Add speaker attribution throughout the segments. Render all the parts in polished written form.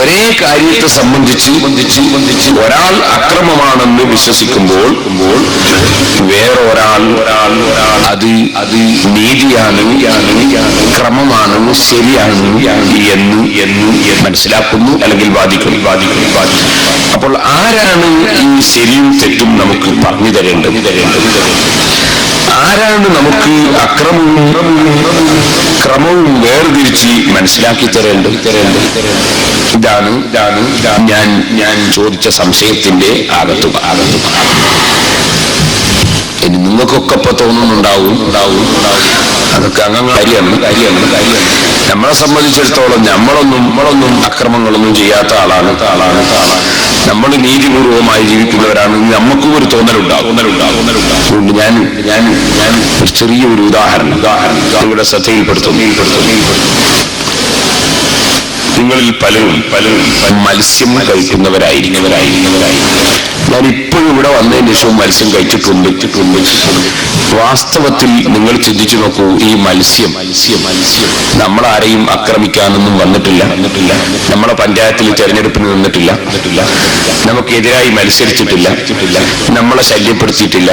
Speaker 1: ഒരേ കാര്യത്തെ സംബന്ധിച്ച് ഒരാൾ അക്രമമാണെന്ന് വിശ്വസിക്കുമ്പോൾ വേറൊരാൾ അത് നീതിയാണ്, ക്രമമാണ്, ശരിയാണ് എന്ന് മനസ്സിലാക്കുന്നു, അല്ലെങ്കിൽ വാദിക്കുന്നു. അപ്പോൾ ആരാണ് ഈ ശരിയും തെറ്റും നമുക്ക് പറഞ്ഞു തരേണ്ടത്? ആരാണ് നമുക്ക് അക്രമവും ക്രമവും വേർതിരിച്ച് മനസ്സിലാക്കി തരേണ്ടത്? ഇതാണ് ഞാൻ ചോദിച്ച സംശയത്തിന്റെ ആകത്തുക. ഇനി നിങ്ങൾക്കൊക്കെ ഇപ്പൊ തോന്നുന്നുണ്ടാവും അതൊക്കെ കാര്യമാണ്. നമ്മളെ സംബന്ധിച്ചിടത്തോളം നമ്മളൊന്നും അക്രമങ്ങളൊന്നും ചെയ്യാത്ത ആളാണ്. നമ്മൾ നീതിപൂർവമായി ജീവിക്കുന്നവരാണ്. നമുക്കും ഒരു തോന്നലുണ്ടാവും. അതുകൊണ്ട് ഞാൻ ഒരു ചെറിയൊരു ഉദാഹരണം നിങ്ങളുടെ ശ്രദ്ധയിൽപ്പെടുത്തുന്നു. നിങ്ങളിൽ പലരും മത്സ്യം കഴിക്കുന്നവരായിരിക്കും. ഞാൻ ഇപ്പോഴും ഇവിടെ വന്നതിന് ശേഷവും മത്സ്യം കഴിച്ചിട്ടുണ്ട്. വാസ്തവത്തിൽ നിങ്ങൾ ചിന്തിച്ചു നോക്കൂ, ഈ മത്സ്യം നമ്മളാരെയും ആക്രമിക്കാനൊന്നും വന്നിട്ടില്ല. നമ്മളെ പഞ്ചായത്തിൽ തെരഞ്ഞെടുപ്പിന് നിന്നിട്ടില്ല. നമുക്കെതിരായി മത്സരിച്ചിട്ടില്ല. നമ്മളെ ശല്യപ്പെടുത്തിയിട്ടില്ല.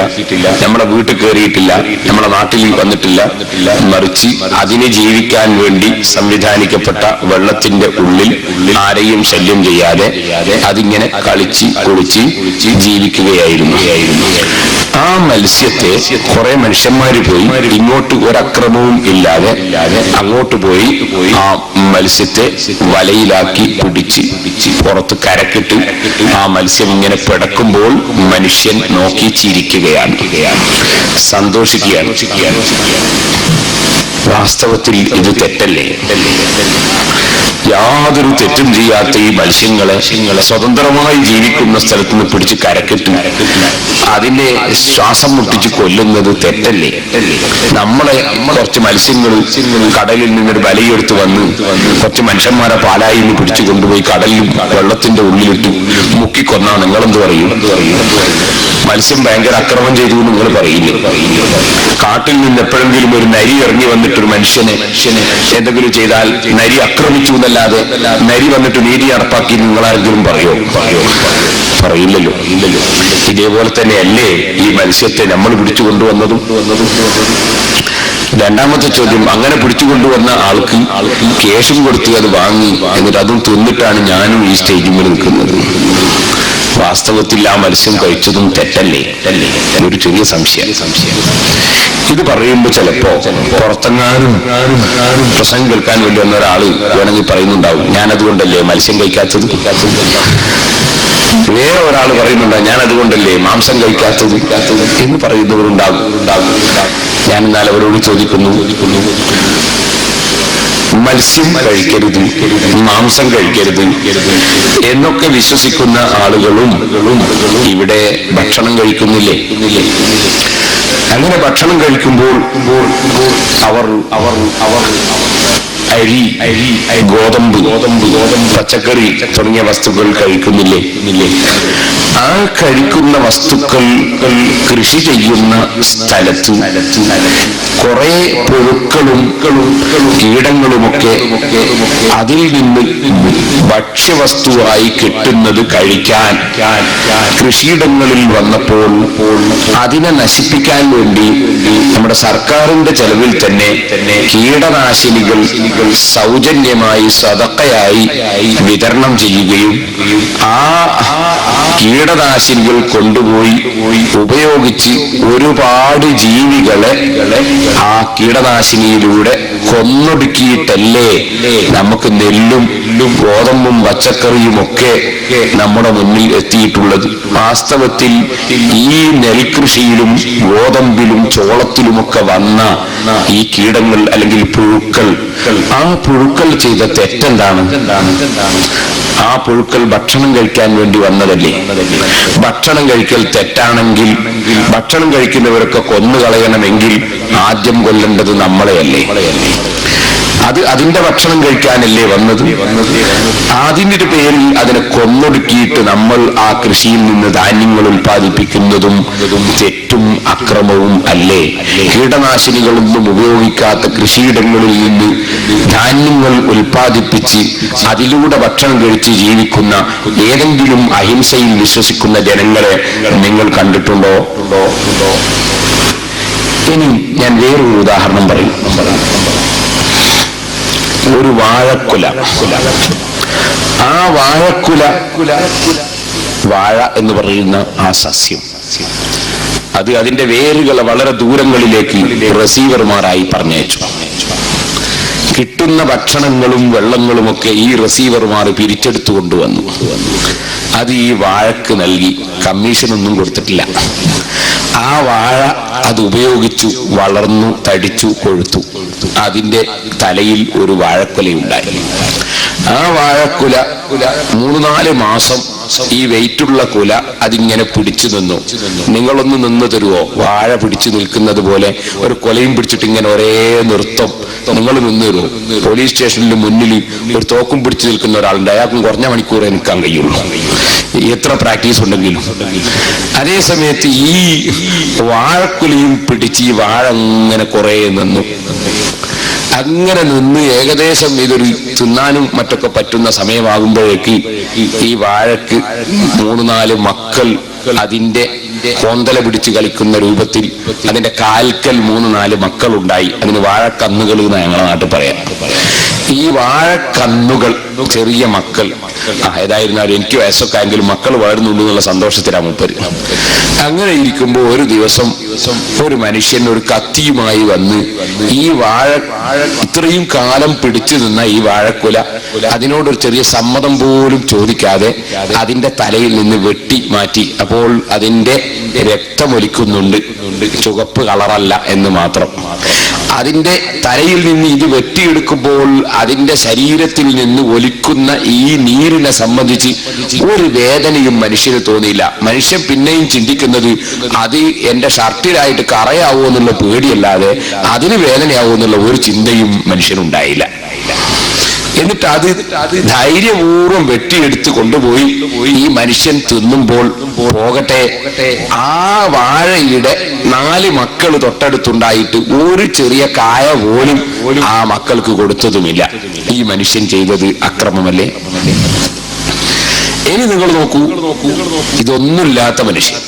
Speaker 1: നമ്മളെ വീട്ടിൽ കയറിയിട്ടില്ല. നമ്മളെ നാട്ടിൽ വന്നിട്ടില്ല. മറിച്ച് അതിനെ ജീവിക്കാൻ വേണ്ടി സംവിധാനിക്കപ്പെട്ട വെള്ളത്തിന്റെ ഉള്ളിൽ ആരെയും ശല്യം ചെയ്യാതെ അതിങ്ങനെ കളിച്ച് കുളിച്ച് ജീവിക്കുകയായിരുന്നു. ആ മത്സ്യത്തെ കുറെ മനുഷ്യന്മാര് പോയി ഇങ്ങോട്ട് ഒരക്രമവും ഇല്ലാതെ അങ്ങോട്ട് പോയി ആ മത്സ്യത്തെ വലയിലാക്കി പിടിച്ച് പുറത്ത് കരക്കിട്ട് ആ മത്സ്യം ഇങ്ങനെ പിടക്കുമ്പോൾ മനുഷ്യൻ നോക്കി ചിരിക്കുകയാണ്, സന്തോഷിക്കുകയാണ്. വാസ്തവത്തിൽ ഇത് തെറ്റല്ലേ? യാതൊരു തെറ്റും ചെയ്യാത്ത ഈ മത്സ്യങ്ങളെ സ്വതന്ത്രമായി ജീവിക്കുന്ന സ്ഥലത്ത് നിന്ന് പിടിച്ച് കരക്കിട്ട് അതിനെ ശ്വാസം മുട്ടിച്ച് കൊല്ലുന്നത് തെറ്റല്ലേ? നമ്മളെ കുറച്ച് മത്സ്യങ്ങൾ കടലിൽ നിന്നൊരു വലയെടുത്ത് വന്ന് കുറച്ച് മനുഷ്യന്മാരെ പാലായി നിന്ന് പിടിച്ചു കൊണ്ടുപോയി കടലിലും വെള്ളത്തിന്റെ ഉള്ളിലിട്ട് മുക്കിക്കൊന്നാ നിങ്ങളെന്ത് പറയും? മത്സ്യം ഭയങ്കര അക്രമം ചെയ്തു നിങ്ങൾ പറയില്ലേ? കാട്ടിൽ നിന്ന് എപ്പോഴെങ്കിലും ഒരു നരി ഇറങ്ങി വന്നിട്ടൊരു മനുഷ്യനെ എന്തെങ്കിലും ചെയ്താൽ നരി ആക്രമിച്ചു എന്നല്ലാതെ നരി വന്നിട്ട് നീതി നടപ്പാക്കി നിങ്ങളാരെങ്കിലും പറയില്ലല്ലോ. ഇതേപോലെ തന്നെയല്ലേ ഈ മത്സ്യത്തെ നമ്മൾ പിടിച്ചു കൊണ്ടുവന്നതും? രണ്ടാമത്തെ ചോദ്യം, അങ്ങനെ പിടിച്ചുകൊണ്ടുവന്ന ആൾക്ക് കേസും കൊടുത്ത് അത് വാങ്ങി എന്നിട്ട് അതും തിന്നിട്ടാണ് ഞാനും ഈ സ്റ്റേജിൽ നിൽക്കുന്നത്. വാസ്തവത്തിൽ ആ മത്സ്യം കഴിച്ചതും തെറ്റല്ലേ? ഒരു ചെറിയ സംശയം. ഇത് പറയുമ്പോൾ ചിലപ്പോ പുറത്തെങ്ങാനും പ്രസംഗം കേൾക്കാൻ വേണ്ടി വന്ന ഒരാള് വേണമെങ്കിൽ പറയുന്നുണ്ടാവും, ഞാനതുകൊണ്ടല്ലേ മത്സ്യം കഴിക്കാത്തത്. വേറെ ഒരാൾ പറയുന്നുണ്ടാവും, ഞാനതുകൊണ്ടല്ലേ മാംസം കഴിക്കാത്തത് എന്ന് പറയുന്നവരുണ്ടാകും. ഞാൻ എന്നാൽ അവരോട് ചോദിക്കുന്നു, മത്സ്യം കഴിക്കരുത്, മാംസം കഴിക്കരുത് എന്നൊക്കെ വിശ്വസിക്കുന്ന ആളുകളും ഇവിടെ ഭക്ഷണം കഴിക്കുന്നില്ലേ? അങ്ങനെ ഭക്ഷണം കഴിക്കുമ്പോൾ അവർ അരി, ഗോതമ്പ്, പച്ചക്കറി തുടങ്ങിയ വസ്തുക്കൾ കഴിക്കുന്നില്ലേ? ആ കഴിക്കുന്ന വസ്തുക്കൾ കൃഷി ചെയ്യുന്ന സ്ഥലത്ത് കുറെ പുഴുക്കളും കീടങ്ങളുമൊക്കെ അതിൽ നിന്ന് ഭക്ഷ്യവസ്തുവായി കിട്ടുന്നത് കഴിക്കാൻ കൃഷിയിടങ്ങളിൽ വന്നപ്പോൾ അതിനെ നശിപ്പിക്കാൻ വേണ്ടി നമ്മുടെ സർക്കാരിന്റെ ചെലവിൽ തന്നെ കീടനാശിനികൾ സൗജന്യമായി സദഖയായി വിതരണം ചെയ്യുകയും ആ കീടനാശിനികൾ കൊണ്ടുപോയി ഉപയോഗിച്ച് ഒരുപാട് ജീവികളെ ആ കീടനാശിനിയിലൂടെ കൊന്നൊടുക്കിയിട്ടല്ലേ നമുക്ക് നെല്ലും ഗോതമ്പും പച്ചക്കറിയും ഒക്കെ നമ്മുടെ മുന്നിൽ എത്തിയിട്ടുള്ളത്. വാസ്തവത്തിൽ ഈ നെൽകൃഷിയിലും ഗോതമ്പിലും ചോളത്തിലുമൊക്കെ വന്ന ഈ കീടങ്ങൾ അല്ലെങ്കിൽ പുഴുക്കൾ, ആ പുഴുക്കൾ ചെയ്ത തെറ്റെന്താണ്? ആ പുഴുക്കൾ ഭക്ഷണം കഴിക്കാൻ വേണ്ടി വന്നതല്ലേ? ഭക്ഷണം കഴിക്കൽ തെറ്റാണെങ്കിൽ ഭക്ഷണം കഴിക്കുന്നവരൊക്കെ കൊന്നുകളയണമെങ്കിൽ ആദ്യം കൊല്ലേണ്ടത് നമ്മളെയല്ലേ? അത് അതിന്റെ ഭക്ഷണം കഴിക്കാനല്ലേ വന്നത്? അതിന്റെ പേരിൽ അതിനെ കൊന്നൊടുക്കിയിട്ട് നമ്മൾ ആ കൃഷിയിൽ നിന്ന് ധാന്യങ്ങൾ ഉൽപ്പാദിപ്പിക്കുന്നതും തെറ്റും അക്രമവും അല്ലേ? കീടനാശിനികളൊന്നും ഉപയോഗിക്കാത്ത കൃഷിയിടങ്ങളിൽ നിന്ന് ധാന്യങ്ങൾ ഉൽപ്പാദിപ്പിച്ച് അതിലൂടെ ഭക്ഷണം കഴിച്ച് ജീവിക്കുന്ന ഏതെങ്കിലും അഹിംസയിൽ വിശ്വസിക്കുന്ന ജനങ്ങളെ നിങ്ങൾ കണ്ടിട്ടുണ്ടോ? ഇനി ഞാൻ വേറൊരു ഉദാഹരണം പറയും. ഒരു വാഴക്കുല, ആ വാഴക്കുല, വാഴ എന്ന് പറയുന്ന ആ സസ്യം, അത് അതിന്റെ വേരുകളെ വളരെ ദൂരങ്ങളിലേക്ക് റിസീവർമാരായി പറഞ്ഞയച്ചു. കിട്ടുന്ന ഭക്ഷണങ്ങളും വെള്ളങ്ങളുമൊക്കെ ഈ റിസീവർമാർ പിരിച്ചെടുത്തു കൊണ്ടുവന്നു. അത് ഈ വാഴക്ക് നൽകി. കമ്മീഷനൊന്നും കൊടുത്തിട്ടില്ല. ആ വാഴ അത് ഉപയോഗിച്ചു, വളർന്നു, തടിച്ചു, കൊഴുത്തു. അതിന്റെ തലയിൽ ഒരു വാഴക്കുലയുണ്ടായി. ആ വാഴക്കുല 3-4 മാസം ഈ വെയിറ്റുള്ള കുല അതിങ്ങനെ പിടിച്ചു നിന്നു. നിങ്ങളൊന്ന് നിന്ന് തരുവോ? വാഴ പിടിച്ചു നിൽക്കുന്നത് പോലെ ഒരു കൊലയും പിടിച്ചിട്ട് ഇങ്ങനെ ഒരേ നൃത്തം നിങ്ങൾ നിന്ന് തരുമോ? പോലീസ് സ്റ്റേഷനിൽ മുന്നിൽ ഒരു തോക്കും പിടിച്ചു നിൽക്കുന്ന ഒരാളുണ്ട്, അയാൾക്കും കുറഞ്ഞ മണിക്കൂറേ നിൽക്കാൻ കഴിയുള്ളൂ, എത്ര പ്രാക്ടീസ് ഉണ്ടെങ്കിലും. അതേ സമയത്ത് ഈ വാഴക്കുലയും പിടിച്ച് ഈ വാഴ അങ്ങനെ കുറെ നിന്നു. അങ്ങനെ നിന്ന് ഏകദേശം ഇതൊരു തിന്നാനും മറ്റൊക്കെ പറ്റുന്ന സമയമാകുമ്പോഴേക്ക് ഈ വാഴക്ക് 3-4 മക്കൾ അതിന്റെ കോന്തല പിടിച്ച് കളിക്കുന്ന രൂപത്തിൽ അതിന്റെ കാൽക്കൽ 3-4 മക്കളുണ്ടായി. അതിന് വാഴക്കന്നുകൾ എന്ന് ഞങ്ങളുടെ നാട്ടിൽ പറയാം. ഈ വാഴക്കന്നുകൾ, ചെറിയ മക്കൾ, ഏതായിരുന്നാലും എനിക്ക് വയസ്സൊക്കെ ആയെങ്കിലും മക്കൾ വളരുന്നുണ്ട് എന്നുള്ള സന്തോഷത്തിലാണ് മൂപ്പര്. അങ്ങനെ ഇരിക്കുമ്പോൾ ഒരു ദിവസം ഒരു മനുഷ്യൻ ഒരു കത്തിയുമായി വന്ന് ഈ വാഴ, ഇത്രയും കാലം പിടിച്ചു നിന്ന ഈ വാഴക്കുല, അതിനോടൊരു ചെറിയ സമ്മതം പോലും ചോദിക്കാതെ അതിന്റെ തലയിൽ നിന്ന് വെട്ടി മാറ്റി. അപ്പോൾ അതിന്റെ രക്തമൊലിക്കുന്നുണ്ട്, ചുവപ്പ് കളറല്ല എന്ന് മാത്രം. അതിന്റെ തലയിൽ നിന്ന് ഇത് വെട്ടിയെടുക്കുമ്പോൾ അതിന്റെ ശരീരത്തിൽ നിന്ന് ഒലിക്കുന്ന ഈ നീരിനെ സംബന്ധിച്ച് ഒരു വേദനയും മനുഷ്യന് തോന്നിയില്ല. മനുഷ്യൻ പിന്നെയും ചിന്തിക്കുന്നത് അത് എന്റെ ഷർട്ടിലായിട്ട് കറയാവോ എന്നുള്ള പേടിയല്ലാതെ അതിന് വേദനയാവോ എന്നുള്ള ഒരു ചിന്തയും മനുഷ്യനുണ്ടായില്ല. എന്നിട്ട് അത് ധൈര്യപൂർവ്വം വെട്ടിയെടുത്ത് കൊണ്ടുപോയി ഈ മനുഷ്യൻ തിന്നുമ്പോൾ പോകട്ടെ, ആ വാഴയുടെ 4 മക്കൾ തൊട്ടടുത്തുണ്ടായിട്ട് ഒരു ചെറിയ കായ പോലും ആ മക്കൾക്ക് കൊടുത്തതുമില്ല. ഈ മനുഷ്യൻ ചെയ്തത് അക്രമമല്ലേ? ഇനി നിങ്ങൾ നോക്കൂ, ഇതൊന്നുമില്ലാത്ത മനുഷ്യൻ.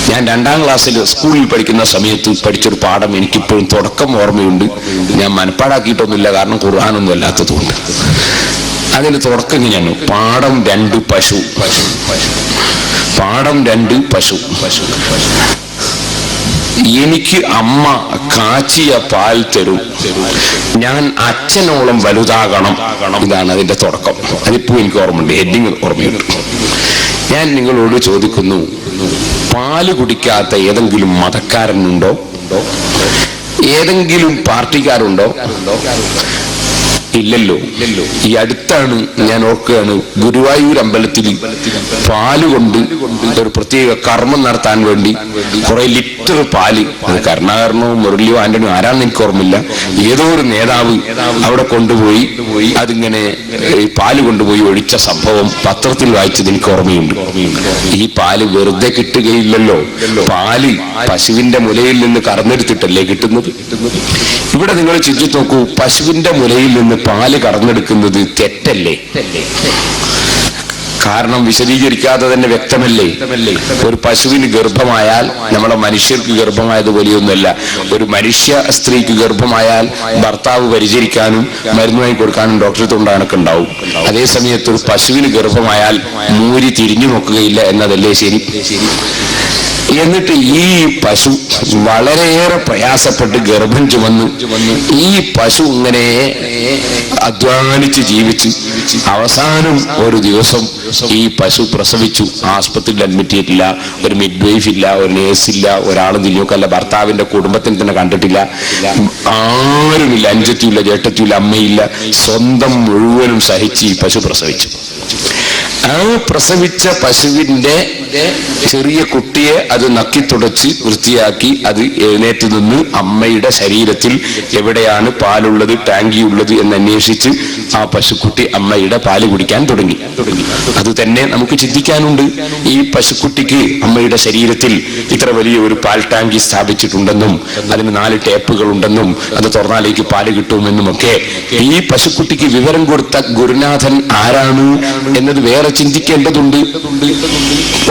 Speaker 1: ഞാൻ 2ാം ക്ലാസ്സിൽ സ്കൂളിൽ പഠിക്കുന്ന സമയത്ത് പഠിച്ചൊരു പാഠം എനിക്കിപ്പോഴും തുടക്കം ഓർമ്മയുണ്ട്. ഞാൻ മനപ്പാടാക്കിയിട്ടൊന്നുമില്ല, കാരണം ഖുർആനൊന്നും അല്ലാത്തതുകൊണ്ട്. അതിന് തുടക്കം ഇങ്ങനെയാണ്: പാഠം 2 പശു. പാഠം 2 പശു. എനിക്ക് അമ്മ കാച്ചിയ പാൽ തരും, ഞാൻ അച്ഛനോളം വലുതാകണം. ഇതാണ് അതിന്റെ തുടക്കം. അതിപ്പോ എനിക്ക് ഓർമ്മയുണ്ട്, ഹെഡിങ് ഓർമ്മയുണ്ട്. ഞാൻ നിങ്ങളോട് ചോദിക്കുന്നു, പാല് കുടിക്കാത്ത ഏതെങ്കിലും മതക്കാരനുണ്ടോ? ഏതെങ്കിലും പാർട്ടിക്കാരുണ്ടോ? ഇല്ലല്ലോ. ഈ അടുത്താണ് ഞാൻ ഓർക്കുകയാണ്, ഗുരുവായൂർ അമ്പലത്തിൽ പാലുകൊണ്ട് ഒരു പ്രത്യേക കർമ്മം നടത്താൻ വേണ്ടി കുറെ ലിറ്റർ പാല്, കരുണാകരനോ മുരളിയോ ആന്റണിയോ ആരാണെന്ന് എനിക്ക് ഓർമ്മയില്ല, ഏതോ ഒരു നേതാവ് അവിടെ കൊണ്ടുപോയി അതിങ്ങനെ ഈ പാല് കൊണ്ടുപോയി ഒഴിച്ച സംഭവം പത്രത്തിൽ വായിച്ചത് എനിക്ക് ഓർമ്മയുണ്ട്. ഈ പാല് വെറുതെ കിട്ടുകയില്ലല്ലോ. പാല് പശുവിന്റെ മുലയിൽ നിന്ന് കറന്നെടുത്തിട്ടല്ലേ കിട്ടുന്നത്. ഇവിടെ നിങ്ങൾ ചിന്തിച്ചു നോക്കൂ, പശുവിന്റെ മുലയിൽ നിന്ന് പാല് കറന്നെടുക്കുന്നത് തെറ്റല്ലേ? കാരണം വിശദീകരിക്കാതെ തന്നെ വ്യക്തമല്ലേ? ഒരു പശുവിന് ഗർഭമായാൽ നമ്മളെ മനുഷ്യർക്ക് ഗർഭമായതുപോലെയൊന്നുമല്ല. ഒരു മനുഷ്യ സ്ത്രീക്ക് ഗർഭമായാൽ ഭർത്താവ് പരിചരിക്കാനും മരുന്ന് വാങ്ങി കൊടുക്കാനും ഡോക്ടറെ തൊണ്ടാനൊക്കെ ഉണ്ടാവും. അതേ സമയത്ത് ഒരു പശുവിന് ഗർഭമായാൽ മൂരി തിരിഞ്ഞു നോക്കുകയില്ല എന്നതല്ലേ ശരി? എന്നിട്ട് ഈ പശു വളരെയേറെ പ്രയാസപ്പെട്ട് ഗർഭം ചുമന്ന് ഈ പശു ഇങ്ങനെ അധ്വാനിച്ച് ജീവിച്ച് അവസാനം ഒരു ദിവസം ഈ പശു പ്രസവിച്ചു. ആസ്പത്രിയിൽ അഡ്മിറ്റ് ചെയ്തിട്ടില്ല, ഒരു മിഡ് വൈഫ് ഇല്ല, ഒരു നേഴ്സില്ല, ഒരാളും തിരിഞ്ഞോക്കല്ല, ഭർത്താവിന്റെ കുടുംബത്തിന് തന്നെ കണ്ടിട്ടില്ല, ആരുമില്ല, അനുജത്തിയില്ല, ചേട്ടത്തിയില്ല, അമ്മയില്ല, സ്വന്തം മുഴുവനും സഹിച്ച് ഈ പശു പ്രസവിച്ചു. ആ പ്രസവിച്ച പശുവിന്റെ ചെറിയ കുട്ടിയെ അത് നക്കിത്തുടച്ച് വൃത്തിയാക്കി അത് എഴുന്നേറ്റ് നിന്ന് അമ്മയുടെ ശരീരത്തിൽ എവിടെയാണ് പാലുള്ളത്, ടാങ്കി ഉള്ളത് എന്ന് അന്വേഷിച്ച് ആ പശുക്കുട്ടി അമ്മയുടെ പാല് കുടിക്കാൻ തുടങ്ങി. അത് തന്നെ നമുക്ക് ചിന്തിക്കാനുണ്ട്. ഈ പശുക്കുട്ടിക്ക് അമ്മയുടെ ശരീരത്തിൽ ഇത്ര വലിയ ഒരു പാൽ ടാങ്കി സ്ഥാപിച്ചിട്ടുണ്ടെന്നും അതിന് 4 ടേപ്പുകൾ ഉണ്ടെന്നും അത് തുറന്നാലേക്ക് പാല് കിട്ടുമെന്നും ഒക്കെ ഈ പശുക്കുട്ടിക്ക് വിവരം കൊടുത്ത ഗുരുനാഥൻ ആരാണ് എന്നത് വേറെ ചിന്തിക്കേണ്ടതുണ്ട്.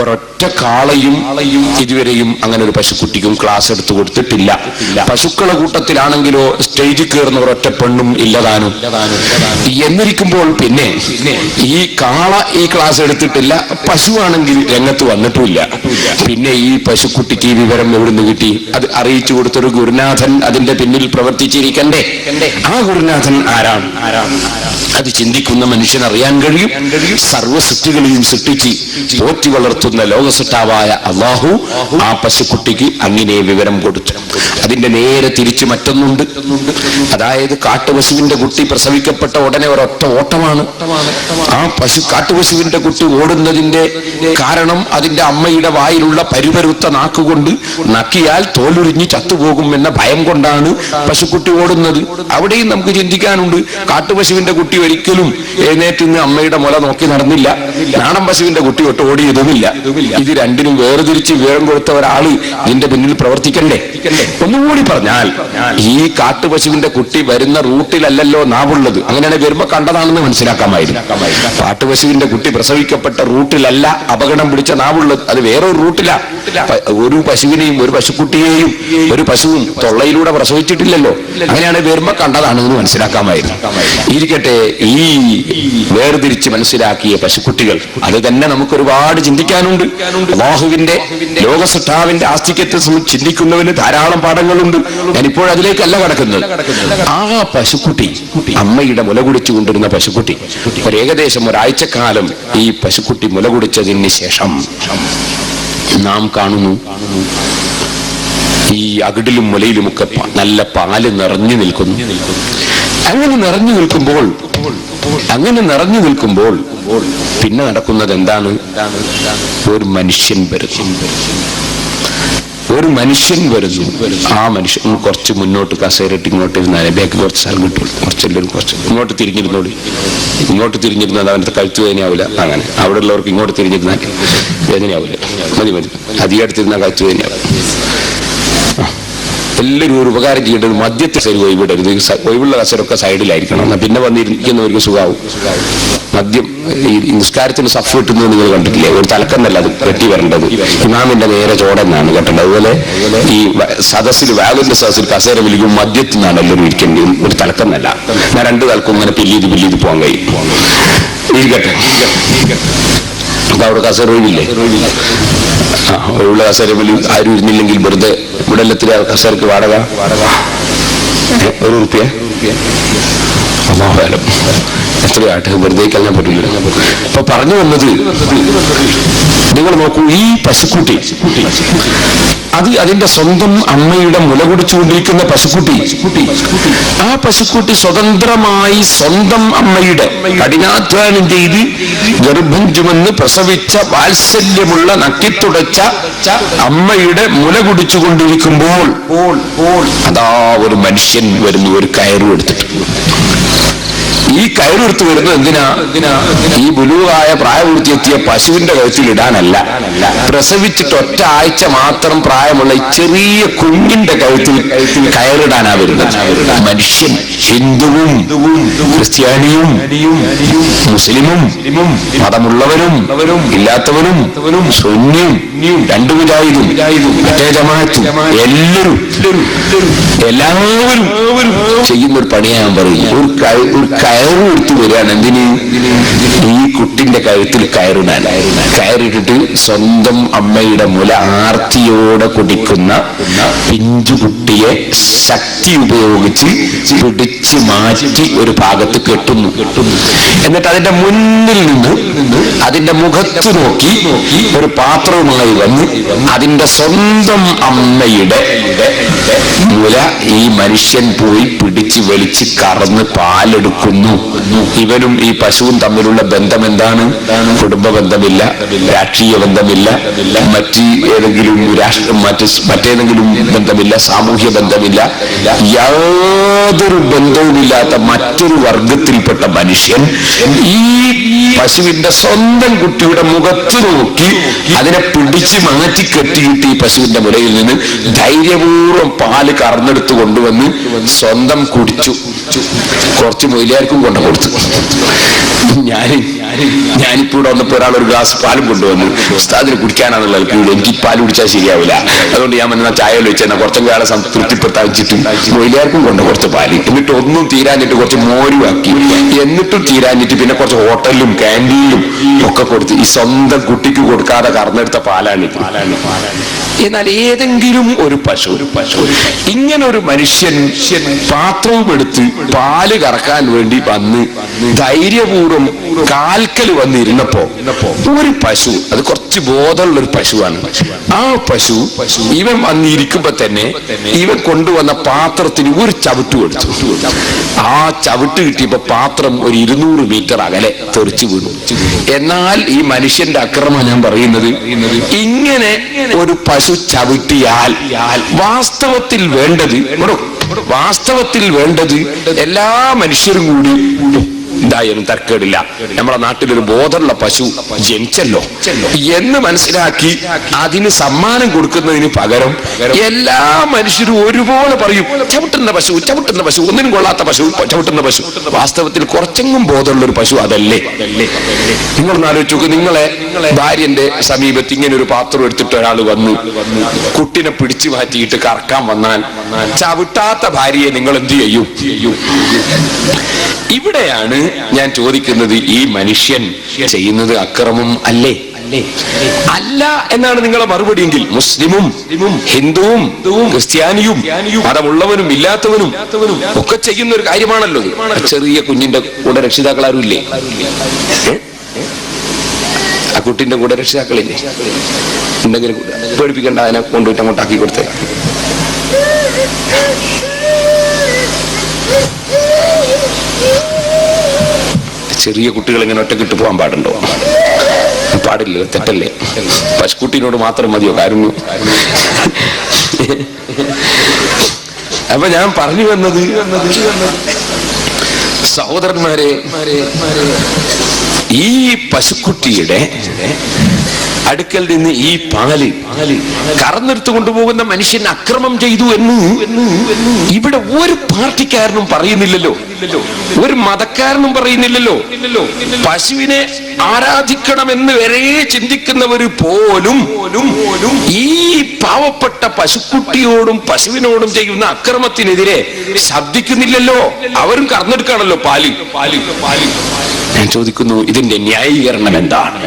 Speaker 1: ഒരൊറ്റ കാളയും ഇതുവരെയും അങ്ങനെ ഒരു പശുക്കുട്ടിക്കും ക്ലാസ് എടുത്തു കൊടുത്തിട്ടില്ല. പശുക്കളെ കൂട്ടത്തിലാണെങ്കിലോ സ്റ്റേജിൽ കയറുന്ന ഒരൊറ്റ പെണ്ണും ഇല്ലതാനും. എന്നിരിക്കുമ്പോൾ പിന്നെ ഈ കാള ഈ ക്ലാസ് എടുത്തിട്ടില്ല, പശുവാണെങ്കിൽ രംഗത്ത് വന്നിട്ടുമില്ല. പിന്നെ ഈ പശുക്കുട്ടിക്ക് ഈ വിവരം എവിടുന്ന് കിട്ടി? അത് അറിയിച്ചു കൊടുത്തൊരു ഗുരുനാഥൻ അതിന്റെ പിന്നിൽ പ്രവർത്തിച്ചിരിക്കണ്ടേ? ആ ഗുരുനാഥൻ ആരാണ്? അത് ചിന്തിക്കുന്ന മനുഷ്യൻ അറിയാൻ കഴിയും. സർവ്വ സൃഷ്ടികളെയും സൃഷ്ടിച്ച് പോറ്റി വളർത്തുന്ന ലോകസൃഷ്ടാവായ അല്ലാഹു ആ പശുക്കുട്ടിക്ക് അങ്ങനെ വിവരം കൊടുത്തു. അതിന്റെ നേരെ തിരിച്ച് മറ്റൊന്നുണ്ട്. അതായത് കാട്ടുപശുവിന്റെ കുട്ടി പ്രസവിക്കപ്പെട്ട ഉടനെ ഒരൊറ്റ ഓട്ടമാണ്. ആ കാട്ടുപശുവിന്റെ കുട്ടി ഓടുന്നതിന്റെ കാരണം അതിന്റെ അമ്മയുടെ വായിലുള്ള പരുപരുത്ത നാക്കുകൊണ്ട് നക്കിയാൽ തോലുരിഞ്ഞ് ചത്തുപോകും എന്ന ഭയം കൊണ്ടാണ് പശുക്കുട്ടി ഓടുന്നത്. അവിടെയും നമുക്ക് ചിന്തിക്കാനുണ്ട്. കാട്ടുപശുവിന്റെ കുട്ടി ഒരിക്കലും എഴുന്നേറ്റ് നിന്ന് അമ്മയുടെ മുല നോക്കി നടന്നില്ല. നാടൻ പശുവിന്റെ കുട്ടി ഒട്ട് ഓടിയതുമില്ല. ഇത് രണ്ടിനും വേർതിരിച്ച് വിവരം കൊടുത്ത ഒരാള് ഇതിന്റെ പിന്നിൽ പ്രവർത്തിക്കണ്ടേ? ഒന്നുകൂടി പറഞ്ഞാൽ ഈ കാട്ടുപശുവിന്റെ കുട്ടി വരുന്ന റൂട്ടിലല്ലല്ലോ നാവുള്ളത്. അങ്ങനെയാണെങ്കിൽ വരുമ്പോ കണ്ടതാണെന്ന് മനസ്സിലാക്കാമായിരുന്നു. കാട്ടുപശുവിന്റെ കുട്ടി പ്രസവിക്കപ്പെട്ട റൂട്ടിലല്ല അപകടം പിടിച്ച നാവുള്ളത്, അത് വേറൊരു റൂട്ടിലാ. ഒരു പശുവിനെയും ഒരു പശുക്കുട്ടിയെയും ഒരു പശുവും തൊള്ളയിലൂടെ പ്രസവിച്ചിട്ടില്ലല്ലോ. അങ്ങനെയാണെങ്കിൽ വരുമ്പോ കണ്ടതാണെന്ന് മനസ്സിലാക്കാമായിരുന്നു. ഇരിക്കട്ടെ, ഈ വേർതിരിച്ച് മനസ്സിലാക്കിയ പശുക്കുട്ടികൾ അത് തന്നെ നമുക്ക് ഒരുപാട് ചിന്തിക്കാനുണ്ട്. അല്ലാഹുവിന്റെ ലോകസൃഷ്ടാവിന്റെ ആസ്തിക്യത്തെ ചിന്തിക്കുന്നവന് ധാരാളം പാഠങ്ങളുണ്ട്. ഞാനിപ്പോൾ അതിലേക്കല്ല കടക്കുന്നത്. ആ പശുക്കുട്ടി അമ്മയുടെ മുല കുടിച്ചു കൊണ്ടിരുന്ന പശുക്കുട്ടി ഏകദേശം ഒരാഴ്ചക്കാലം ഈ പശുക്കുട്ടി മുല കുടിച്ചതിന് ശേഷം നാം കാണുന്നു ഈ അകിടിലും മുലയിലുമൊക്കെ നല്ല പാല് നിറഞ്ഞു നിൽക്കുന്നു. അങ്ങനെ നിറഞ്ഞു നിൽക്കുമ്പോൾ പിന്നെ നടക്കുന്നത് എന്താണ്? ഒരു മനുഷ്യൻ വരുന്നു. ആ മനുഷ്യൻ കുറച്ച് മുന്നോട്ട് കസേരട്ട് ഇങ്ങോട്ട് ഇരുന്നാലേ ബാക്ക് കുറച്ച് സ്ഥലം കിട്ടുള്ളൂ. കുറച്ച് ഇങ്ങോട്ട് തിരിഞ്ഞിരുന്നോളി. ഇങ്ങോട്ട് തിരിഞ്ഞിരുന്നാൽ അവനത്തെ കഴുത്ത് വേദനയാവില്ല. അങ്ങനെ അവിടെ ഉള്ളവർക്ക് ഇങ്ങോട്ട് തിരിഞ്ഞിരുന്നാൽ വേദനയാവില്ല. മതി അധികം അടുത്തിരുന്നാൽ കഴുത്ത് വേദനയാവും. എല്ലാവരും ഒരു ഉപകാരം ചെയ്യേണ്ടത് മദ്യത്തെ സൈഡ് ഒഴിവിടരുത്. ഒഴിവുള്ള കസരൊക്കെ സൈഡിലായിരിക്കണം. എന്നാൽ പിന്നെ വന്നിരിക്കുന്നവർക്ക് സുഖാവും. മദ്യം ഈ നിസ്കാരത്തിന് സഫ് കിട്ടുന്നത് നിങ്ങൾ കണ്ടിട്ടില്ലേ? ഒരു തലക്കെന്നല്ല അത് വെട്ടി വരേണ്ടത്, ഇമാമിന്റെ നേരെ ചോടെന്നാണ് കേട്ടത്. അതുപോലെ ഈ സദസ്സിൽ വാലിന്റെ സദസ്സിൽ കസേര വിളിക്കും മദ്യത്തിൽ നിന്നാണ് എല്ലാവരും ഇരിക്കേണ്ടത്, ഒരു തലക്കെന്നല്ല. ഞാൻ 2 തലക്കും ഇങ്ങനെ പില്ലിയത് പോകാൻ കഴിയും. ഇരിക്കട്ടെ, അപ്പൊ അവിടെ കസേര ഒഴിവില്ലേ? ഒഴിവുള്ള കസേര വലിയ ആരും ഇരുന്നില്ലെങ്കിൽ വെറുതെ ഇവിടെല്ലത്തിലെ കസേരക്ക് വാടക ₹1. അല്ലാഹുഅലം എത്രയാട്ടെ, വെറുതെ കളയാൻ പറ്റില്ല. അപ്പൊ പറഞ്ഞു വന്നത്, നിങ്ങൾ നോക്കൂ, ഈ പശുക്കുട്ടി അത് അതിന്റെ സ്വന്തം അമ്മയുടെ മുല കുടിച്ചുകൊണ്ടിരിക്കുന്ന പശുക്കുട്ടി, ആ പശുക്കുട്ടി സ്വതന്ത്രമായി സ്വന്തം അമ്മയുടെ കഠിനാധ്വാനം ചെയ്ത് ഗർഭം ചുമന്ന് പ്രസവിച്ച വാത്സല്യമുള്ള നക്കിത്തുടച്ച അമ്മയുടെ മുല കുടിച്ചുകൊണ്ടിരിക്കുമ്പോൾ അതാ ഒരു മനുഷ്യൻ വരുന്നു, ഒരു കയറും എടുത്തിട്ട്. ഈ കയറെടുത്ത് വരുന്നത് എന്തിനാ? ഈ ബുലുവായ പ്രായപൂർത്തിയെത്തിയ പശുവിന്റെ കഴുത്തിൽ ഇടാനല്ല. പ്രസവിച്ചിട്ട് ഒറ്റ ആഴ്ച മാത്രം പ്രായമുള്ള ഈ ചെറിയ കുഞ്ഞിന്റെ കഴുത്തിൽ കയറിടാനാ വരുന്നത്. മനുഷ്യൻ ഹിന്ദുവും ക്രിസ്ത്യാനിയും മുസ്ലിമും മതമുള്ളവരും ഇല്ലാത്തവരും സുന്നിയും രണ്ടു മുജാഹിദും മറ്റേ ജമാഅത്തും എല്ലാവരും ചെയ്യുന്ന ഒരു പണിയാൻ പറയും. ഒരു കയറ് എടുത്തു വരികയാണ്. എന്തിന്? ഈ കുട്ടിന്റെ കഴുത്തിൽ കയറിടാൻ. കയറിട്ടിട്ട് സ്വന്തം അമ്മയുടെ മുല ആർത്തിയോടെ കുടിക്കുന്ന പിഞ്ചു കുട്ടിയെ ശക്തി ഉപയോഗിച്ച് പിടിച്ചു മാറ്റി ഒരു ഭാഗത്ത് കെട്ടുന്നു. എന്നിട്ട് അതിന്റെ മുന്നിൽ നിന്ന് അതിന്റെ മുഖത്ത് നോക്കി ഒരു പാത്രവുമായി വന്ന് അതിന്റെ സ്വന്തം അമ്മയുടെ മുല ഈ മനുഷ്യൻ പോയി പിടിച്ച് വലിച്ച് കറന്ന് പാലെടുക്കുന്നു. ഇവനും ഈ പശുവും തമ്മിലുള്ള ബന്ധം എന്താണ്? എന്താണ്? കുടുംബ ബന്ധമില്ല, രാഷ്ട്രീയ ബന്ധമില്ല, മറ്റേതെങ്കിലും ബന്ധമില്ല, സാമൂഹ്യ ബന്ധമില്ല, യാതൊരു ബന്ധവുമില്ലാത്ത മറ്റൊരു വർഗത്തിൽപ്പെട്ട മനുഷ്യൻ ഈ പശുവിന്റെ സ്വന്തം കുട്ടിയുടെ മുഖത്ത് നോക്കി അതിനെ പിടിച്ച് മാറ്റി കെട്ടിയിട്ട് ഈ പശുവിന്റെ മുലയിൽ നിന്ന് ധൈര്യപൂർവ്വം പാല് കറന്നെടുത്ത് കൊണ്ടുവന്ന് സ്വന്തം കുടിച്ചു. കുറച്ച് മൊയിലാർക്കും കൊണ്ടു കൊടുത്തു. ഞാനിപ്പോ ഇവിടെ വന്നപ്പോ ഒരാൾ ഒരു ഗ്ലാസ് പാലും കൊണ്ടുവന്നു. ഉസ്താദിന് കുടിക്കാനാണുള്ള എനിക്ക് പാല് കുടിച്ചാൽ ശരിയാവില്ല, അതുകൊണ്ട് ഞാൻ വന്ന ചായ വെച്ചാൽ കുറച്ചും കാലം തൃപ്തിപ്പെടുത്താച്ചിട്ടും മൊയിലാർക്കും കൊണ്ടു കൊടുത്ത പാല്. എന്നിട്ട് ഒന്നും തീരാഞ്ഞിട്ട് കുറച്ച് മോരുവാക്കി, എന്നിട്ടും തീരാഞ്ഞിട്ട് പിന്നെ കുറച്ച് ഹോട്ടലിലും ക്യാൻറ്റീനിലും ഒക്കെ കൊടുത്ത് ഈ സ്വന്തം കുട്ടിക്ക് കൊടുക്കാതെ കറന്നെടുത്ത പാലാണ്. എന്നാൽ ഏതെങ്കിലും ഒരു പശു ഇങ്ങനെ ഒരു മനുഷ്യൻ പാത്രവും എടുത്ത് പാല് കറക്കാൻ വേണ്ടി വന്ന് ധൈര്യപൂർവ്വം കാൽക്കൽ വന്നിരുന്നപ്പോ ഒരു പശു, അത് കുറച്ച് ബോധമുള്ള ഒരു പശുവാണ്, ആ പശു ഇവൻ വന്നിരിക്കുമ്പോ തന്നെ ഇവൻ കൊണ്ടുവന്ന പാത്രത്തിന് ഒരു ചവിട്ട് കൊടുത്തു. ആ ചവിട്ട് കിട്ടിയപ്പോ പാത്രം ഒരു 200 മീറ്റർ അകലെ തെറിച്ചു വീണു. എന്നാൽ ഈ മനുഷ്യന്റെ അക്രമം ഞാൻ പറയുന്നത്, ഇങ്ങനെ ഒരു പശു ചവിട്ടിയാൽ വാസ്തവത്തിൽ വേണ്ടത് എല്ലാ മനുഷ്യരും കൂടി എന്തായാലും തർക്കേടില്ല, നമ്മുടെ നാട്ടിലൊരു ബോധമുള്ള പശു ജനിച്ചല്ലോ എന്ന് മനസ്സിലാക്കി അതിന് സമ്മാനം കൊടുക്കുന്നതിന് പകരം എല്ലാ മനുഷ്യരും ഒരുപോലെ പറയും ചവിട്ടുന്ന പശു, ഒന്നിനും കൊള്ളാത്ത പശു, ചവിട്ടുന്ന പശു. വാസ്തവത്തിൽ കുറച്ചെങ്കിലും ബോധമുള്ള ഒരു പശു അതല്ലേ? നിങ്ങളൊന്ന് ആലോചിച്ച് നോക്ക്, നിങ്ങളെ ഭാര്യന്റെ സമീപത്ത് ഇങ്ങനെ ഒരു പാത്രം എടുത്തിട്ട് ഒരാൾ വന്നു കുട്ടിനെ പിടിച്ചു മാറ്റിയിട്ട് കറക്കാൻ വന്നാൽ ചവിട്ടാത്ത ഭാര്യയെ നിങ്ങൾ എന്ത് ചെയ്യും? ഇവിടെയാണ് ഞാൻ ചോദിക്കുന്നത്, ഈ മനുഷ്യൻ ചെയ്യുന്നത് അക്രമം അല്ലേ? അല്ല എന്നാണ് നിങ്ങളെ മറുപടിയെങ്കിൽ മുസ്ലിമും ഹിന്ദുവും ക്രിസ്ത്യാനിയും മതമുള്ളവനും ഇല്ലാത്തവനും ഒക്കെ ചെയ്യുന്ന ഒരു കാര്യമാണല്ലോ. ചെറിയ കുഞ്ഞിന്റെ കൂടെ രക്ഷിതാക്കൾ ആരും ഇല്ലേ? ആ കുട്ടിന്റെ കൂടെ രക്ഷിതാക്കളില്ലേ? ഉണ്ടെങ്കിൽ പേടിപ്പിക്കേണ്ട, അതിനെ കൊണ്ടുപോയിട്ട് അങ്ങോട്ടാക്കി കൊടുത്തേ. ചെറിയ കുട്ടികൾ ഇങ്ങനെ ഒറ്റക്കിട്ട് പോകാൻ പാടുണ്ടോ? പാടില്ല, തെറ്റല്ലേ? പശുക്കുട്ടിനോട് മാത്രം മതിയോ കാരുണ്യം? അപ്പൊ ഞാൻ പറഞ്ഞു വന്നത്, സഹോദരന്മാരെ, ഈ പശുക്കുട്ടിയുടെ അടുക്കൽ നിന്ന് ഈ പാല് കറന്നെടുത്തു കൊണ്ടുപോകുന്ന മനുഷ്യൻ അക്രമം ചെയ്തു എന്ന് ഇവിടെ ഒരു പാർട്ടിക്കാരനും പറയുന്നില്ലല്ലോ, ഒരു മതക്കാരനും പറയുന്നില്ലല്ലോ. പശുവിനെ ആരാധിക്കണമെന്ന് വരെ ചിന്തിക്കുന്നവർ പോലും ഈ പാവപ്പെട്ട പശുക്കുട്ടിയോടും പശുവിനോടും ചെയ്യുന്ന അക്രമത്തിനെതിരെ ശബ്ദിക്കുന്നില്ലല്ലോ. അവരും കറന്നെടുക്കാണല്ലോ പാല്. ഞാൻ ചോദിക്കുന്നു, ഇതിന്റെ ന്യായീകരണം എന്താണ്?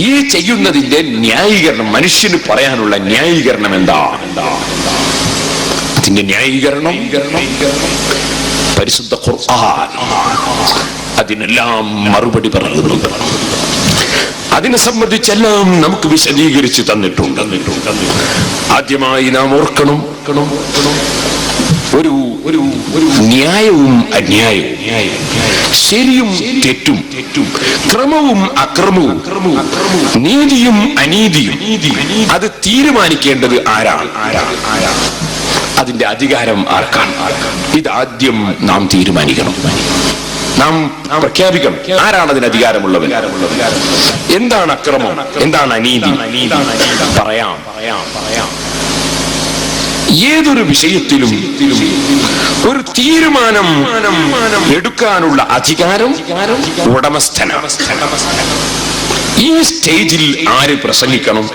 Speaker 1: ഈ ചെയ്യുന്നതിന്റെ ന്യായീകരണം, മനുഷ്യന് പറയാനുള്ള ന്യായീകരണം എന്താ? അതിന്റെ ന്യായീകരണം പരിശുദ്ധ ഖുർആൻ അതിനെല്ലാം മറുപടി പറയുന്നുണ്ട്. അതിനെ സംബന്ധിച്ചെല്ലാം നമുക്ക് വിശദീകരിച്ച് തന്നിട്ടുണ്ട്. ആദ്യമായി നാം ഓർക്കണം, ഒരു ന്യായവും അന്യായവും, ശരിയും തെറ്റും, ക്രമവും അക്രമവും, നീതിയും അനീതിയും അത് തീരുമാനിക്കേണ്ടത് ആരാണ്? അതിന്റെ അധികാരം ആർക്കാണ്? ഇതാദ്യം നാം തീരുമാനിക്കണം, നാം പ്രഖ്യാപിക്കണം. ആരാണ് അതിന് അധികാരമുള്ളവൻ? എന്താണ് അക്രമം, എന്താണ് അനീതി? പറയാം. ഏതൊരു വിഷയത്തിലും ഒരു തീരുമാനം എടുക്കാനുള്ള അധികാരം ഉടമസ്ഥനാണ്. ഈ സ്റ്റേജിൽ ആര് പ്രസംഗിക്കണം,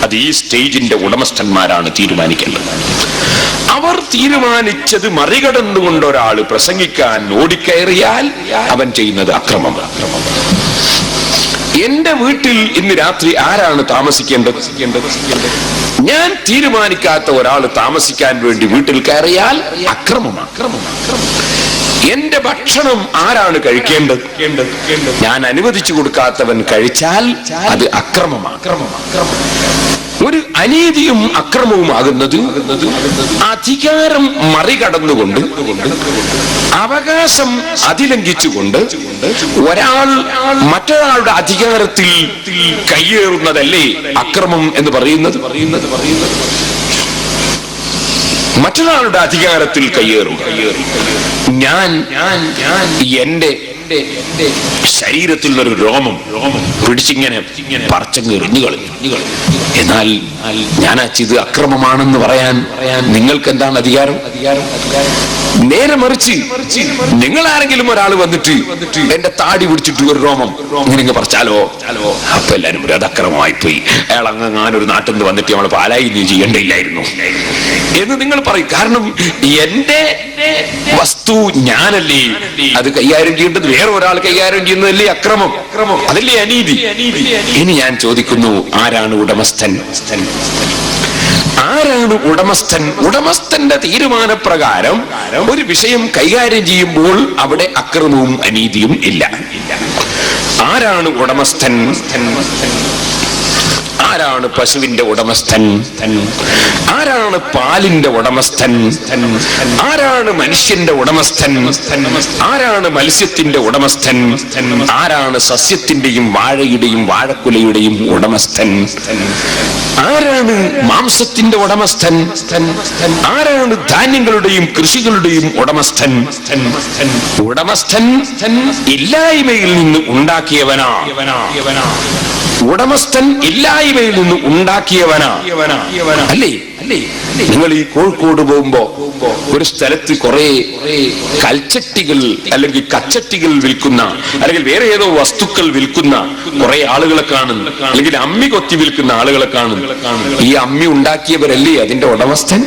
Speaker 1: അത് ഈ സ്റ്റേജിന്റെ ഉടമസ്ഥന്മാരാണ് തീരുമാനിക്കേണ്ടത്. അവർ തീരുമാനിച്ചത് മറികടന്നുകൊണ്ട് ഒരാൾ പ്രസംഗിക്കാൻ ഓടിക്കയറിയാൽ അവൻ ചെയ്യുന്നത് അക്രമം. എന്റെ വീട്ടിൽ ഇന്ന് രാത്രി ആരാണ് താമസിക്കേണ്ടത്? ഞാൻ തീരുമാനിക്കാത്ത ഒരാൾ താമസിക്കാൻ വേണ്ടി വീട്ടിൽ കയറിയാൽ അക്രമമാണ്. എന്റെ ഭക്ഷണം ആരാണ് കഴിക്കേണ്ടത്? ഞാൻ അനുവദിച്ചു കൊടുക്കാത്തവൻ കഴിച്ചാൽ അത് അക്രമമാണ്. ഒരു അനീതിയും അക്രമവുമാകുന്നത് അധികാരം മറികടന്നുകൊണ്ട്, അവകാശം അതിലംഘിച്ചുകൊണ്ട് ഒരാൾ മറ്റൊരാളുടെ അധികാരത്തിൽ കയ്യേറുന്നതല്ലേ അക്രമം എന്ന് പറയുന്നത്. മറ്റൊരാളുടെ അധികാരത്തിൽ കയ്യേറും. ഞാൻ എന്റെ ശരീരത്തിൽ നിന്നൊരു രോമം പിടിച്ചിങ്ങനെ പറിച്ചങ്ങ് എറിഞ്ഞു കളഞ്ഞു. എന്നാൽ ഞാൻ ഇത് അക്രമമാണെന്ന് പറയാൻ നിങ്ങൾക്ക് എന്താണ് അധികാരം? നേരെ മറിച്ച് നിങ്ങൾ ആരെങ്കിലും ഒരാൾ വന്നിട്ട് എന്റെ താടി പിടിച്ചിട്ട് ഒരു രോമം ഇങ്ങനെ പറിച്ചാലോ, അപ്പൊ എല്ലാരും ഒരു അത് അക്രമമായി പോയി, അയാൾ അങ്ങാനൊരു നാട്ടിൽ നിന്ന് വന്നിട്ട് നമ്മൾ പാലായി ചെയ്യേണ്ടിയില്ലായിരുന്നു എന്ന് നിങ്ങൾ പറയും. കാരണം എന്റെ വസ്തു ഞാനല്ലേ അത് കൈകാര്യം ചെയ്യേണ്ടത്, വേറെ ഒരാൾ കൈകാര്യം ചെയ്യുന്നതല്ലേ അക്രമം, അതല്ലേ അനീതി. ഇനി ഞാൻ ചോദിക്കുന്നു, ആരാണ് ഉടമസ്ഥൻ? ആരാണ് ഉടമസ്ഥൻ? ഉടമസ്ഥന്റെ തീരുമാനപ്രകാരം ഒരു വിഷയം കൈകാര്യം ചെയ്യുമ്പോൾ അവിടെ അക്രമവും അനീതിയും ഇല്ല. ആരാണ് ഉടമസ്ഥൻ? ആരാണ് പശുവിന്റെ ഉടമസ്ഥൻ? ആരാണ് പാലിന്റെ ഉടമസ്ഥൻ? ആരാണ് മനുഷ്യന്റെ ഉടമസ്ഥൻ? ആരാണ് മത്സ്യത്തിന്റെ ഉടമസ്ഥൻ? ആരാണ് സസ്യത്തിന്റെയും വാഴയുടെയും വാഴക്കുലയുടെയും ഉടമസ്ഥൻ? ആരാണ് മാംസത്തിന്റെ ഉടമസ്ഥൻ? ആരാണ് ധാന്യങ്ങളുടെയും കൃഷികളുടെയും ഉടമസ്ഥൻ? ഉടമസ്ഥൻ ഇല്ലായ്മയിൽ നിന്ന് ഉണ്ടാക്കിയവനാ. ഉടമസ്ഥൻ ഇല്ലായ്മയിൽ നിന്ന് ഉണ്ടാക്കിയവനാ അല്ലേ? നിങ്ങൾ ഈ കോഴിക്കോട് പോകുമ്പോ ഒരു സ്ഥലത്ത് കുറെ കൽച്ചട്ടികൾ അല്ലെങ്കിൽ കച്ചട്ടികൾ വിൽക്കുന്ന, അല്ലെങ്കിൽ വേറെ ഏതോ വസ്തുക്കൾ വിൽക്കുന്ന കുറെ ആളുകളെ കാണും, അല്ലെങ്കിൽ അമ്മി കൊത്തി വിൽക്കുന്ന ആളുകളെ കാണും. ഈ അമ്മി ഉണ്ടാക്കിയവരല്ലേ അതിന്റെ ഉടമസ്ഥൻ?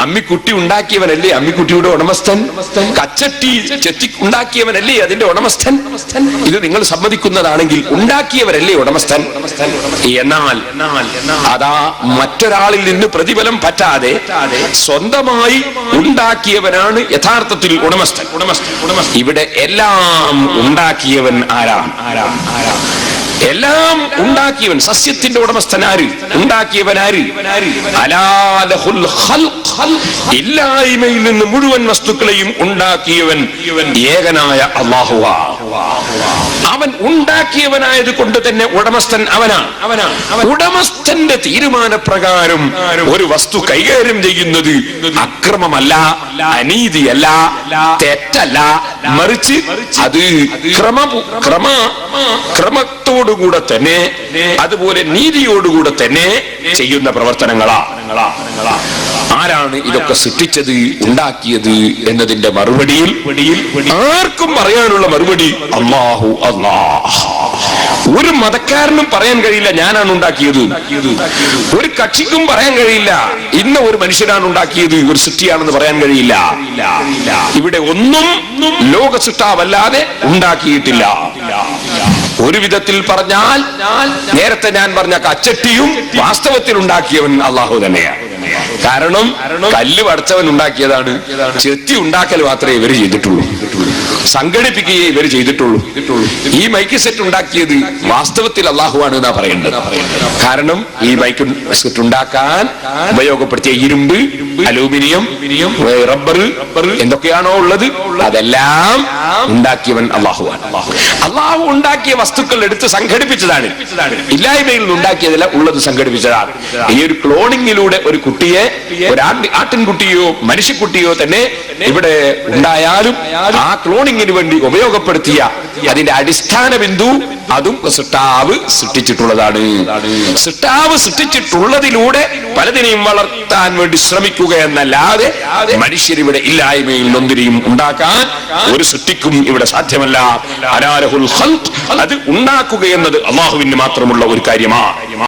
Speaker 1: അമ്മിക്കുട്ടി ഉണ്ടാക്കിയവനല്ലേ അമ്മിക്കുട്ടിയുടെ ഉടമസ്ഥൻ? കച്ചട്ടി ചെത്തി ഉണ്ടാക്കിയവനല്ലേ അതിന്റെ ഉടമസ്ഥൻ? ഇത് നിങ്ങൾ സമ്മതിക്കുന്നതാണെങ്കിൽ ഉണ്ടാക്കിയവരല്ലേ ഉടമസ്ഥൻ? എന്നാൽ അതാ മറ്റൊരാളിൽ നിന്ന് പ്രതിഫലം പറ്റാതെ സ്വന്തമായി ഉണ്ടാക്കിയവനാണ് യഥാർത്ഥത്തിൽ ഉടമസ്ഥൻ. ഇവിടെ എല്ലാം ഉണ്ടാക്കിയവൻ ആരാണ്? എല്ലാം ഉണ്ടാക്കിയവൻ, സസ്യത്തിന്റെ ഉടമസ്ഥൻ ആര്? ഉണ്ടാക്കിയവൻ ആര്? ഇല്ലായ്മയിൽ നിന്ന് മുഴുവൻ വസ്തുക്കളെയും ഉണ്ടാക്കിയവൻ ഏകനായ അല്ലാഹുവാ. അവൻ ഉണ്ടാക്കിയവനായത് കൊണ്ട് തന്നെ ഉടമസ്ഥൻ അവനാണ്. ഉടമസ്ഥന്റെ തീരുമാനപ്രകാരം ഒരു വസ്തു കൈകാര്യം ചെയ്യുന്നത് അക്രമമല്ല, അനീതിയല്ല, തെറ്റല്ല, മറിച്ച് അത് ക്രമത്തോടുകൂടെ തന്നെ, അതുപോലെ നീതിയോടുകൂടെ തന്നെ ചെയ്യുന്ന പ്രവർത്തനങ്ങളാ. ആരാണ് ഇതൊക്കെ സൃഷ്ടിച്ചത്, ഉണ്ടാക്കിയത് എന്നതിന്റെ മറുപടിയിൽ ആർക്കും പറയാനുള്ള മറുപടി അല്ലാഹു. ഒരു മതക്കാരനും പറയാൻ കഴിയില്ല ഞാനാണ് ഉണ്ടാക്കിയത്. ഒരു കക്ഷിക്കും പറയാൻ കഴിയില്ല ഇന്ന ഒരു മനുഷ്യനാണ് ഉണ്ടാക്കിയത്, ഒരു സൃഷ്ടിയാണെന്ന് പറയാൻ കഴിയില്ല. ഇവിടെ ഒന്നും ലോക സൃഷ്ടാവല്ലാതെ ഉണ്ടാക്കിയിട്ടില്ല. ഒരു വിധത്തിൽ പറഞ്ഞാൽ നേരത്തെ ഞാൻ പറഞ്ഞ കച്ചട്ടിയും വാസ്തവത്തിൽ ഉണ്ടാക്കിയവൻ അല്ലാഹു തന്നെയാണ്. കാരണം കല്ല് വടച്ചവൻ ഉണ്ടാക്കിയതാണ്, ചെത്തി ഉണ്ടാക്കൽ മാത്രമേ ഇവര് ചെയ്തിട്ടുള്ളൂ, സംഘടിപ്പിക്കുകയെ ഇവർ ചെയ്തിട്ടുള്ളൂ. ഈ മൈക്ക് സെറ്റ് ഉണ്ടാക്കിയത് വാസ്തവത്തിൽ അല്ലാഹുവാണ് എന്നാ പറയേണ്ടത്. കാരണം ഈ മൈക്ക് സെറ്റ് ഉണ്ടാക്കാൻ ഉപയോഗപ്പെടുത്തിയ ഇരുമ്പ്, അലൂമിനിയം, റബ്ബർ എന്തൊക്കെയാണോ ഉള്ളത് അതെല്ലാം ഉണ്ടാക്കിയവൻ അല്ലാഹുവാണ്. അല്ലാഹു ഉണ്ടാക്കിയ വസ്തുക്കൾ എടുത്ത് സംഘടിപ്പിച്ചതാണ്, ഇല്ലായ്മയിൽ നിന്ന് ഉണ്ടാക്കിയതല്ല, ഉള്ളത് സംഘടിപ്പിച്ചതാണ്. ഈ ഒരു ക്ലോണിങ്ങിലൂടെ ഒരു കുട്ടിയെ, ഒരു ആട്ടിൻകുട്ടിയോ മനുഷ്യക്കുട്ടിയോ തന്നെ ഇവിടെ ഉണ്ടായാലും ആ ക്ലോണിങ്ങിന് വേണ്ടി ഉപയോഗപ്പെടുത്തിയ അതിന്റെ അടിസ്ഥാന ബിന്ദു അതും സൃഷ്ടാവ് സൃഷ്ടിച്ചിട്ടുള്ളതാണ്. സൃഷ്ടാവ് സൃഷ്ടിച്ചിട്ടുള്ളതിലൂടെ പലതിനെയും വളർത്താൻ വേണ്ടി ശ്രമിക്കുക എന്നല്ലാതെ മനുഷ്യരിവിടെ ഇല്ലായ്മയിൽ നൊന്തിരിയും ഉണ്ടാക്കാൻ ഒരു സൃഷ്ടിക്കും ഇവിടെ സാധ്യമല്ല. അത് ഉണ്ടാക്കുക എന്നത് അല്ലാഹുവിന് മാത്രമുള്ള ഒരു കാര്യമാണ്.